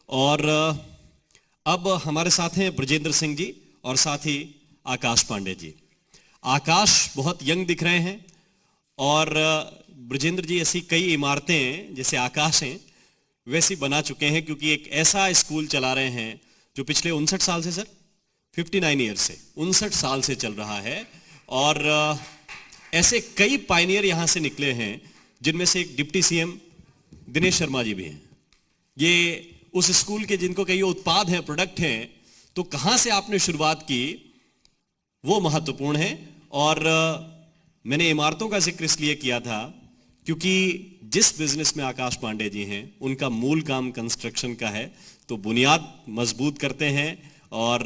और अब हमारे साथ हैं ब्रजेंद्र सिंह जी और साथ ही आकाश पांडे जी। आकाश बहुत यंग दिख रहे हैं और ब्रजेंद्र जी ऐसी कई इमारतें जैसे आकाश हैं वैसी बना चुके हैं, क्योंकि एक ऐसा स्कूल चला रहे हैं जो पिछले 59 साल से, सर 59 ईयर से 59 साल से चल रहा है। और ऐसे कई पायनियर यहां से निकले हैं, जिनमें से एक डिप्टी सीएम दिनेश शर्मा जी भी हैं। ये उस स्कूल के जिनको कई उत्पाद हैं, प्रोडक्ट हैं, तो कहां से आपने शुरुआत की वो महत्वपूर्ण है। और मैंने इमारतों का जिक्र इसलिए किया था क्योंकि जिस बिजनेस में आकाश पांडे जी हैं उनका मूल काम कंस्ट्रक्शन का है, तो बुनियाद मजबूत करते हैं और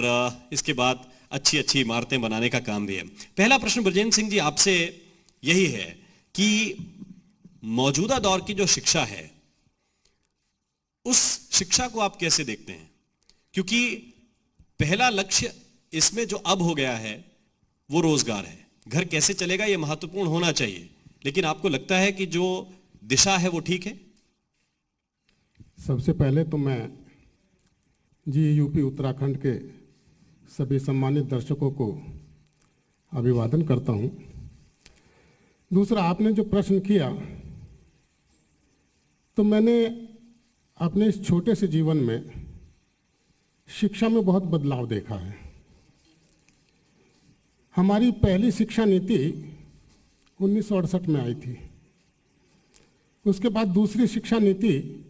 इसके बाद अच्छी अच्छी इमारतें बनाने का काम भी है। पहला प्रश्न ब्रजेंद्र सिंह जी आपसे यही है कि मौजूदा दौर की जो शिक्षा है उस शिक्षा को आप कैसे देखते हैं? क्योंकि पहला लक्ष्य इसमें जो अब हो गया है वो रोजगार है। घर कैसे चलेगा ये महत्वपूर्ण होना चाहिए, लेकिन आपको लगता है कि जो दिशा है वो ठीक है? सबसे पहले तो मैं जी यूपी उत्तराखंड के सभी सम्मानित दर्शकों को अभिवादन करता हूं। दूसरा, आपने जो प्रश्न किया, तो मैंने अपने इस छोटे से जीवन में शिक्षा में बहुत बदलाव देखा है। हमारी पहली शिक्षा नीति 1968 में आई थी। उसके बाद दूसरी शिक्षा नीति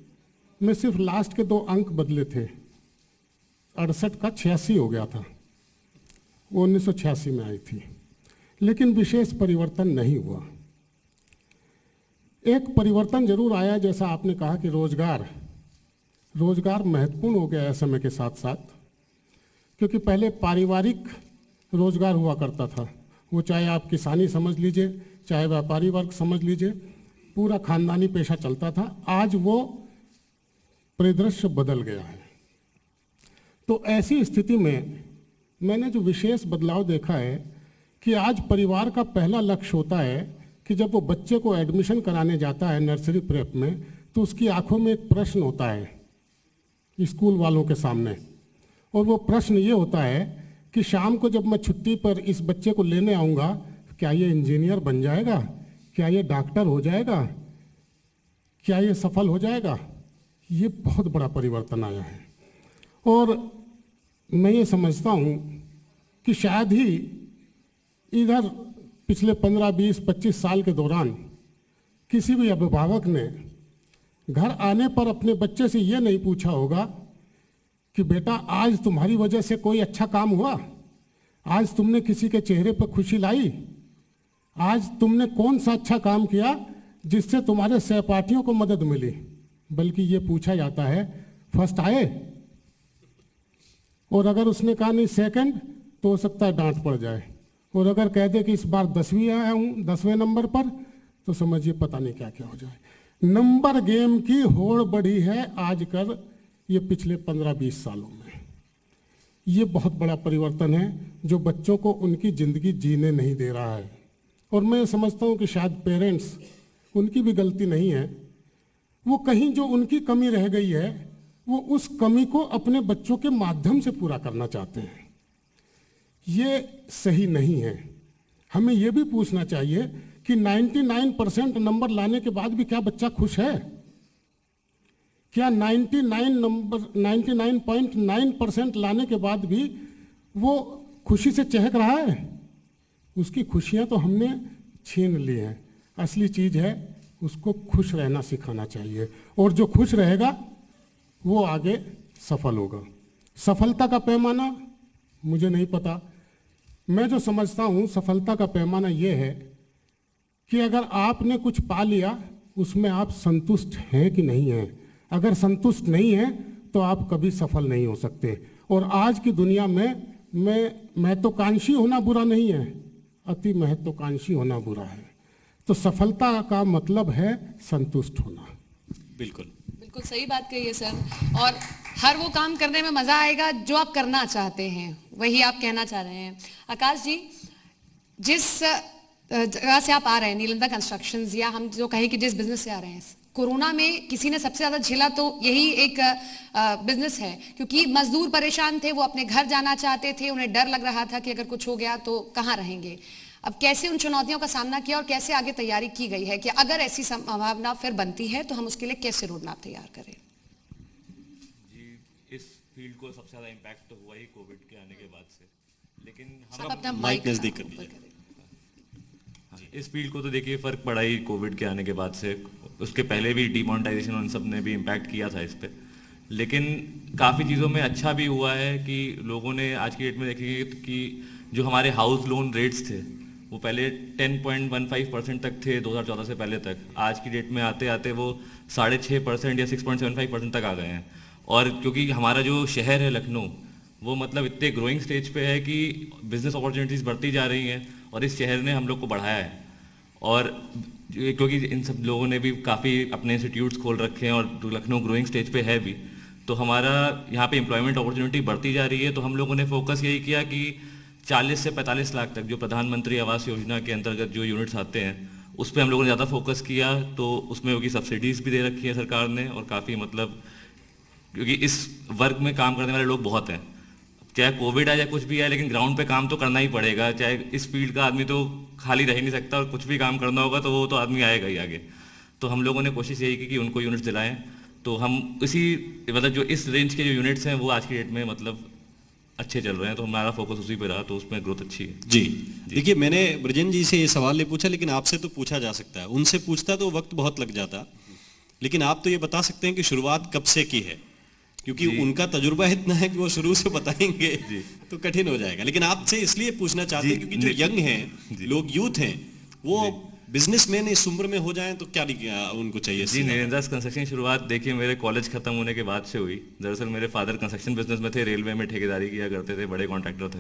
में सिर्फ लास्ट के 2 अंक बदले थे। 68 का 86 हो गया था, वो 1986 में आई थी, लेकिन विशेष परिवर्तन नहीं हुआ। एक परिवर्तन जरूर आया, जैसा आपने कहा कि रोजगार महत्वपूर्ण हो गया है समय के साथ साथ, क्योंकि पहले पारिवारिक रोजगार हुआ करता था। वो चाहे आप किसानी समझ लीजिए, चाहे व्यापारी वर्ग समझ लीजिए, पूरा खानदानी पेशा चलता था। आज वो परिदृश्य बदल गया है। तो ऐसी स्थिति में मैंने जो विशेष बदलाव देखा है कि आज परिवार का पहला लक्ष्य होता है कि जब वो बच्चे को एडमिशन कराने जाता है नर्सरी प्रेप में, तो उसकी आंखों में एक प्रश्न होता है स्कूल वालों के सामने, और वो प्रश्न ये होता है कि शाम को जब मैं छुट्टी पर इस बच्चे को लेने आऊँगा, क्या ये इंजीनियर बन जाएगा, क्या ये डॉक्टर हो जाएगा, क्या ये सफल हो जाएगा। ये बहुत बड़ा परिवर्तन आया है। और मैं ये समझता हूँ कि शायद ही इधर पिछले 15, 20, 25 साल के दौरान किसी भी अभिभावक ने घर आने पर अपने बच्चे से ये नहीं पूछा होगा कि बेटा आज तुम्हारी वजह से कोई अच्छा काम हुआ, आज तुमने किसी के चेहरे पर खुशी लाई, आज तुमने कौन सा अच्छा काम किया जिससे तुम्हारे सहपाठियों को मदद मिली। बल्कि ये पूछा जाता है फर्स्ट आए, और अगर उसने कहा नहीं सेकंड, तो हो सकता है डांट पड़ जाए। और अगर कह दे कि इस बार 10वीं आया हूँ, 10वें नंबर पर, तो समझिए पता नहीं क्या क्या हो जाए। नंबर गेम की होड़ बढ़ी है आजकल, ये पिछले 15-20 सालों में। ये बहुत बड़ा परिवर्तन है जो बच्चों को उनकी ज़िंदगी जीने नहीं दे रहा है। और मैं समझता हूँ कि शायद पेरेंट्स, उनकी भी गलती नहीं है, वो कहीं जो उनकी कमी रह गई है वो उस कमी को अपने बच्चों के माध्यम से पूरा करना चाहते हैं। ये सही नहीं है। हमें ये भी पूछना चाहिए कि 99% नंबर लाने के बाद भी क्या बच्चा खुश है? क्या 99.9% लाने के बाद भी वो खुशी से चहक रहा है? उसकी खुशियां तो हमने छीन ली हैं। असली चीज़ है उसको खुश रहना सिखाना चाहिए, और जो खुश रहेगा वो आगे सफल होगा। सफलता का पैमाना मुझे नहीं पता। मैं जो समझता हूँ सफलता का पैमाना ये है कि अगर आपने कुछ पा लिया उसमें आप संतुष्ट हैं कि नहीं हैं। अगर संतुष्ट नहीं हैं तो आप कभी सफल नहीं हो सकते। और आज की दुनिया में महत्वाकांक्षी होना बुरा नहीं है, अति महत्वाकांक्षी होना बुरा है। तो सफलता का मतलब है संतुष्ट होना। बिल्कुल बिल्कुल सही बात कही है सर। और हर वो काम करने में मजा आएगा जो आप करना चाहते हैं, वही आप कहना चाह रहे हैं। आकाश जी, जिस जगह से आप आ रहे हैं, नीलंदा कंस्ट्रक्शंस, या हम जो कहें कि जिस बिजनेस से आ रहे हैं, कोरोना में किसी ने सबसे ज्यादा झेला तो यही एक बिजनेस है, क्योंकि मजदूर परेशान थे, वो अपने घर जाना चाहते थे, उन्हें डर लग रहा था कि अगर कुछ हो गया तो कहाँ रहेंगे। अब कैसे उन चुनौतियों का सामना किया और कैसे आगे तैयारी की गई है कि अगर ऐसी संभावना फिर बनती है तो हम उसके लिए कैसे रोड मैप तैयार करें? जी, इस फील्ड को सबसे ज़्यादा इम्पैक्ट तो हुआ ही कोविड के आने के बाद से, लेकिन सब अपना माइक नजदीक कर ऊपर दीजिए। करें। इस फील्ड को तो देखिए फ़र्क पड़ा ही कोविड के आने के बाद से। उसके पहले भी डिमोनेटाइजेशन उन सब ने भी इम्पैक्ट किया था इस पे, लेकिन काफ़ी चीज़ों में अच्छा भी हुआ है कि लोगों ने आज की डेट में देखिए कि जो हमारे हाउस लोन रेट्स थे वो पहले 10.15% तक थे 2014 से पहले तक, आज की डेट में आते आते वो 6.5% या 6.75% तक आ गए हैं। और क्योंकि हमारा जो शहर है लखनऊ, वो मतलब इतने ग्रोइंग स्टेज पे है कि बिजनेस अपॉर्चुनिटीज़ बढ़ती जा रही हैं और इस शहर ने हम लोग को बढ़ाया है। और क्योंकि इन सब लोगों ने भी काफ़ी अपने इंस्टीट्यूट्स खोल रखे हैं और लखनऊ ग्रोइंग स्टेज पे है भी, तो हमारा यहाँ पे एम्प्लॉयमेंट अपॉर्चुनिटी बढ़ती जा रही है। तो हम लोगों ने फोकस यही किया कि 40 से 45 लाख तक जो प्रधानमंत्री आवास योजना के अंतर्गत जो यूनिट्स आते हैं उस पर हम लोगों ने ज़्यादा फोकस किया। तो उसमें होगी सब्सिडीज़ भी दे रखी है सरकार ने, और काफ़ी मतलब क्योंकि इस वर्ग में काम करने वाले लोग बहुत हैं, चाहे कोविड आए या कुछ भी आए, लेकिन ग्राउंड पे काम तो करना ही पड़ेगा। चाहे इस फील्ड का आदमी तो खाली रह ही नहीं सकता, और कुछ भी काम करना होगा तो वो तो आदमी आएगा ही आगे। तो हम लोगों ने कोशिश यही की कि उनको यूनिट्स दिलाएं। तो हम इसी मतलब जो इस रेंज के जो यूनिट्स हैं वो आज की डेट में मतलब अच्छे चल रहे हैं, तो हमारा फोकस उसी पे रहा, तो उसमें ग्रोथ अच्छी है। जी देखिए, मैंने ब्रजेंद्र जी से ये सवाल नहीं पूछा, लेकिन आपसे तो पूछा जा सकता है। उनसे पूछता तो वक्त बहुत लग जाता, लेकिन आप तो ये बता सकते हैं कि शुरुआत कब से की है, क्योंकि उनका तजुर्बा इतना है कि वो शुरू से बताएंगे तो कठिन हो जाएगा। लेकिन आपसे इसलिए पूछना चाहते हैं क्योंकि जो यंग हैं लोग, यूथ हैं, वो बिजनेसमैन इस उम्र में हो जाएं तो क्या उनको चाहिए? जी, निरेंद्रास कंस्ट्रक्शन की शुरुआत देखिए मेरे कॉलेज खत्म होने के बाद से हुई। दरअसल मेरे फादर कंस्ट्रक्शन बिजनेस में थे, रेलवे में ठेकेदारी किया करते थे, बड़े कॉन्ट्रैक्टर थे।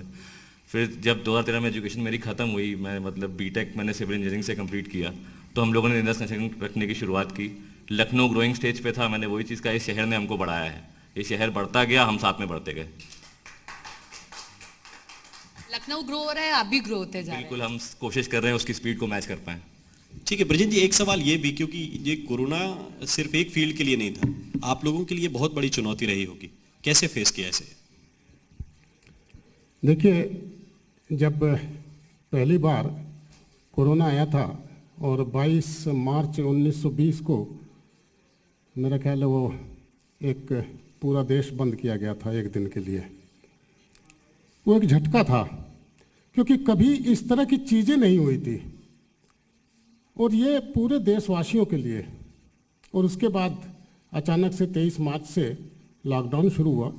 फिर जब 2013 में एजुकेशन मेरी खत्म हुई, मैं मतलब बीटेक मैंने सिविल इंजीनियरिंग से कंप्लीट किया, तो हम लोगों ने निरेंद्रास कंस्ट्रक्शन रखने की शुरुआत की। लखनऊ ग्रोइंग स्टेज पे था, मैंने वही चीज़ कहा, इस शहर ने हमको बढ़ाया है, ये शहर बढ़ता गया, हम साथ में बढ़ते गए। लखनऊ ग्रो हो रहा है, आप भी ग्रो होते जा रहे हैं। बिल्कुल, हम कोशिश कर रहे हैं उसकी स्पीड को मैच कर पाएं। ठीक है ब्रजेंद्र जी, एक सवाल ये भी, क्योंकि ये कोरोना सिर्फ एक फील्ड के लिए नहीं था, आप लोगों के लिए बहुत बड़ी चुनौती रही होगी, कैसे फेस किया इसे? देखिए, जब पहली बार कोरोना आया था और 22 मार्च 1920 को मेरा ख्याल है वो एक पूरा देश बंद किया गया था एक दिन के लिए, वो एक झटका था, क्योंकि कभी इस तरह की चीज़ें नहीं हुई थी, और ये पूरे देशवासियों के लिए। और उसके बाद अचानक से 23 मार्च से लॉकडाउन शुरू हुआ,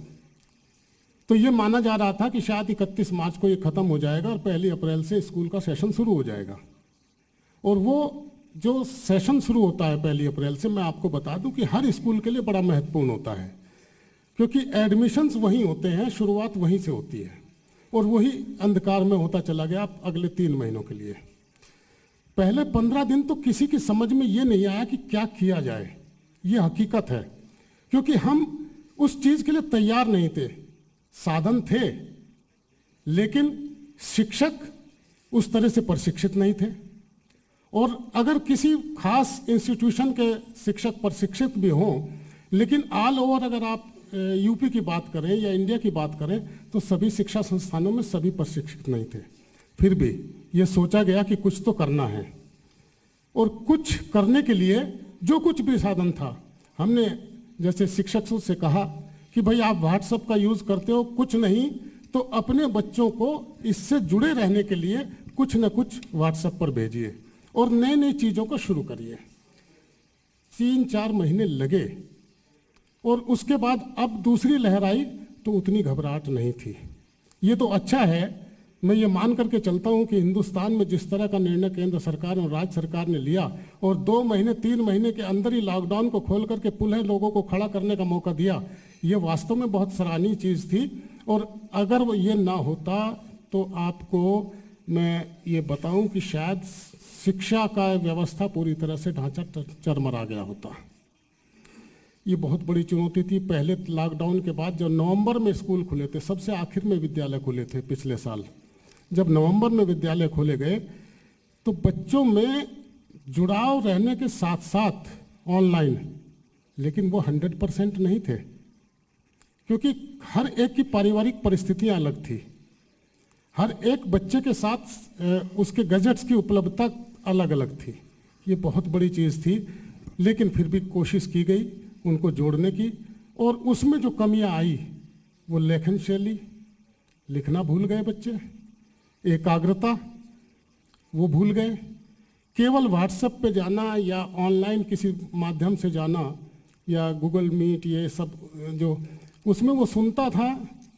तो ये माना जा रहा था कि शायद 31 मार्च को ये ख़त्म हो जाएगा और 1 अप्रैल से स्कूल का सेशन शुरू हो जाएगा। और वो जो सेशन शुरू होता है 1 अप्रैल से, मैं आपको बता दूं कि हर स्कूल के लिए बड़ा महत्वपूर्ण होता है, क्योंकि एडमिशन्स वहीं होते हैं, शुरुआत वहीं से होती है, और वही अंधकार में होता चला गया अगले 3 महीनों के लिए। पहले 15 दिन तो किसी की समझ में ये नहीं आया कि क्या किया जाए, ये हकीकत है, क्योंकि हम उस चीज़ के लिए तैयार नहीं थे। साधन थे, लेकिन शिक्षक उस तरह से प्रशिक्षित नहीं थे, और अगर किसी खास इंस्टीट्यूशन के शिक्षक प्रशिक्षित भी हों, लेकिन ऑल ओवर अगर आप यूपी की बात करें या इंडिया की बात करें तो सभी शिक्षा संस्थानों में सभी प्रशिक्षित नहीं थे। फिर भी ये सोचा गया कि कुछ तो करना है, और कुछ करने के लिए जो कुछ भी साधन था, हमने जैसे शिक्षकों से कहा कि भाई आप व्हाट्सएप का यूज़ करते हो, कुछ नहीं तो अपने बच्चों को इससे जुड़े रहने के लिए कुछ न कुछ व्हाट्सएप पर भेजिए और नई नई चीज़ों को शुरू करिए। 3-4 महीने लगे, और उसके बाद अब दूसरी लहर आई तो उतनी घबराहट नहीं थी। ये तो अच्छा है, मैं ये मान करके चलता हूँ कि हिंदुस्तान में जिस तरह का निर्णय केंद्र सरकार और राज्य सरकार ने लिया, और 2 महीने 3 महीने के अंदर ही लॉकडाउन को खोल करके पुनः लोगों को खड़ा करने का मौका दिया, ये वास्तव में बहुत सराहनीय चीज़ थी। और अगर वो ये ना होता तो आपको मैं ये बताऊं कि शायद शिक्षा का व्यवस्था पूरी तरह से ढांचा चरमरा गया होता। ये बहुत बड़ी चुनौती थी। पहले लॉकडाउन के बाद जो नवंबर में स्कूल खुले थे, सबसे आखिर में विद्यालय खुले थे पिछले साल, जब नवंबर में विद्यालय खोले गए तो बच्चों में जुड़ाव रहने के साथ साथ ऑनलाइन, लेकिन वो 100% नहीं थे, क्योंकि हर एक की पारिवारिक परिस्थितियां अलग थी। हर एक बच्चे के साथ उसके गैजेट्स की उपलब्धता अलग अलग थी। ये बहुत बड़ी चीज़ थी, लेकिन फिर भी कोशिश की गई उनको जोड़ने की। और उसमें जो कमियां आई वो लेखन शैली, लिखना भूल गए बच्चे, एकाग्रता वो भूल गए। केवल व्हाट्सएप पे जाना या ऑनलाइन किसी माध्यम से जाना या गूगल मीट, ये सब जो उसमें वो सुनता था,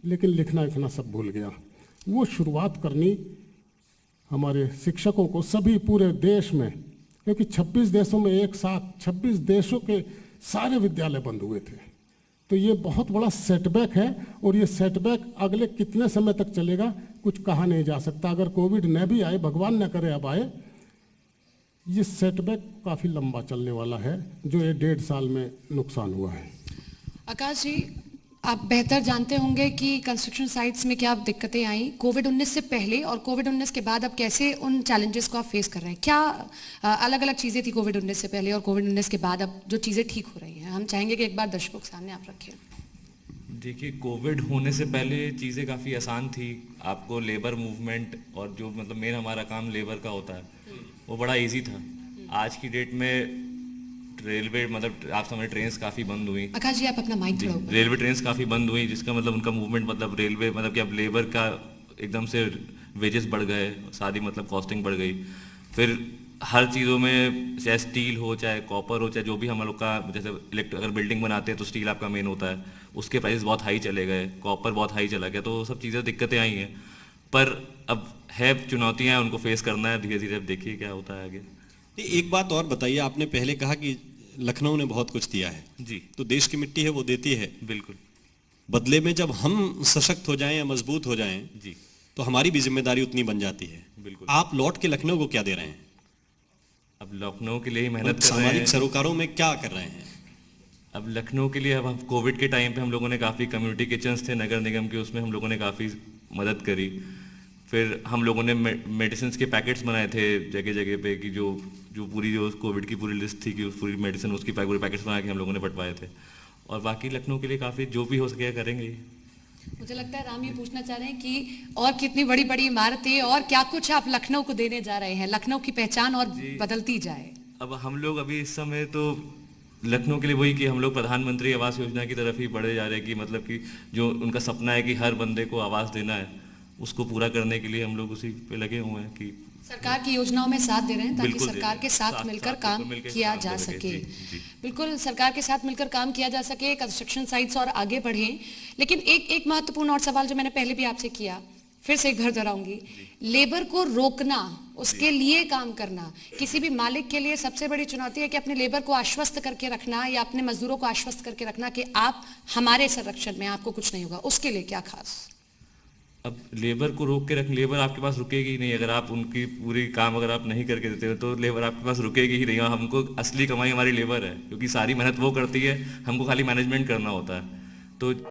लेकिन लिखना लिखना सब भूल गया। वो शुरुआत करनी हमारे शिक्षकों को, सभी पूरे देश में, क्योंकि 26 देशों में एक साथ 26 देशों के सारे विद्यालय बंद हुए थे। तो ये बहुत बड़ा सेटबैक है, और ये सेटबैक अगले कितने समय तक चलेगा कुछ कहा नहीं जा सकता। अगर कोविड न भी आए, भगवान न करे अब आए, ये सेटबैक काफ़ी लंबा चलने वाला है, जो ये 1.5 साल में नुकसान हुआ है। आकाश जी, आप बेहतर जानते होंगे कि कंस्ट्रक्शन साइट्स में क्या दिक्कतें आई कोविड-19 से पहले और कोविड-19 के बाद। अब कैसे उन चैलेंजेस को आप फेस कर रहे हैं? क्या अलग अलग चीज़ें थी कोविड-19 से पहले और कोविड-19 के बाद, अब जो चीज़ें ठीक हो रही हैं? हम चाहेंगे कि एक बार दर्शकों के सामने आप रखें। देखिए, कोविड होने से पहले चीज़ें काफ़ी आसान थी। आपको लेबर मूवमेंट और जो मतलब मेन हमारा काम लेबर का होता है, वो बड़ा इजी था। आज की डेट में रेलवे, मतलब आप समझ, ट्रेन्स काफ़ी बंद हुई। आकाश जी, आप अपना माइक थोड़ा ऊपर। रेलवे ट्रेन्स काफ़ी बंद हुई, जिसका मतलब उनका मूवमेंट, मतलब रेलवे, मतलब कि अब लेबर का एकदम से वेजेस बढ़ गए, सारी मतलब कॉस्टिंग बढ़ गई। फिर हर चीज़ों में, चाहे स्टील हो, चाहे कॉपर हो, चाहे जो भी हम लोग का, जैसे अगर बिल्डिंग बनाते हैं तो स्टील आपका मेन होता है, उसके प्राइस बहुत हाई चले गए, कॉपर बहुत हाई चला गया। तो सब चीज़ें दिक्कतें आई हैं, पर अब है, चुनौतियाँ हैं, उनको फेस करना है धीरे धीरे। अब देखिए क्या होता है आगे। एक बात और बताइए, आपने पहले कहा कि लखनऊ ने बहुत कुछ दिया है जी, तो देश की मिट्टी है वो देती है, बिल्कुल। बदले में जब हम सशक्त हो जाएं या मजबूत हो जाएं जी, तो हमारी भी जिम्मेदारी उतनी बन जाती है। बिल्कुल। आप लौट के लखनऊ को क्या दे रहे हैं? अब लखनऊ के लिए ही मेहनत कर रहे सामाजिक हैं। सरोकारों में क्या कर रहे हैं? अब लखनऊ के लिए, अब हम कोविड के टाइम पे हम लोगों ने काफ़ी कम्युनिटी किचन्स थे नगर निगम के, उसमें हम लोगों ने काफ़ी मदद करी। फिर हम लोगों ने मेडिसिन के पैकेट्स बनाए थे जगह जगह पे, कि जो पूरी जो कोविड की पूरी लिस्ट थी कि उस पूरी मेडिसिन, उसकी पूरे पैकेट्स बना के हम लोगों ने बंटवाए थे। और बाकी लखनऊ के लिए काफ़ी जो भी हो सके करेंगे। मुझे लगता है राम ये पूछना चाह रहे हैं कि और कितनी बड़ी बड़ी इमारतें और क्या कुछ आप लखनऊ को देने जा रहे हैं, लखनऊ की पहचान और बदलती जाए। अब हम लोग अभी इस समय तो लखनऊ के लिए वही कि हम लोग प्रधानमंत्री आवास योजना की तरफ ही बढ़े जा रहे हैं, कि मतलब कि जो उनका सपना है कि हर बंदे को आवास देना है, उसको पूरा करने के लिए हम लोग उसी पे लगे हुए हैं कि सरकार की योजनाओं में साथ दे रहे हैं ताकि बिल्कुल दे सरकार रहे के हैं। साथ मिलकर काम मिलकर किया काम जा करेंगे। सके। जी, जी। बिल्कुल सरकार के साथ मिलकर काम किया जा सके, कंस्ट्रक्शन साइट्स और आगे बढ़ें। लेकिन एक महत्वपूर्ण और सवाल जो मैंने पहले भी आपसे किया, फिर से एक घर दोहराऊंगी, लेबर को रोकना, उसके लिए काम करना किसी भी मालिक के लिए सबसे बड़ी चुनौती है कि अपने लेबर को आश्वस्त करके रखना या अपने मजदूरों को आश्वस्त करके रखना कि आप हमारे संरक्षण में, आपको कुछ नहीं होगा। उसके लिए क्या खास? अब लेबर को रोक के रख, लेबर आपके पास रुकेगी ही नहीं। अगर आप उनकी पूरी काम अगर आप नहीं करके देते हो तो लेबर आपके पास रुकेगी ही नहीं। और हमको असली कमाई हमारी लेबर है, क्योंकि सारी मेहनत वो करती है, हमको खाली मैनेजमेंट करना होता है। तो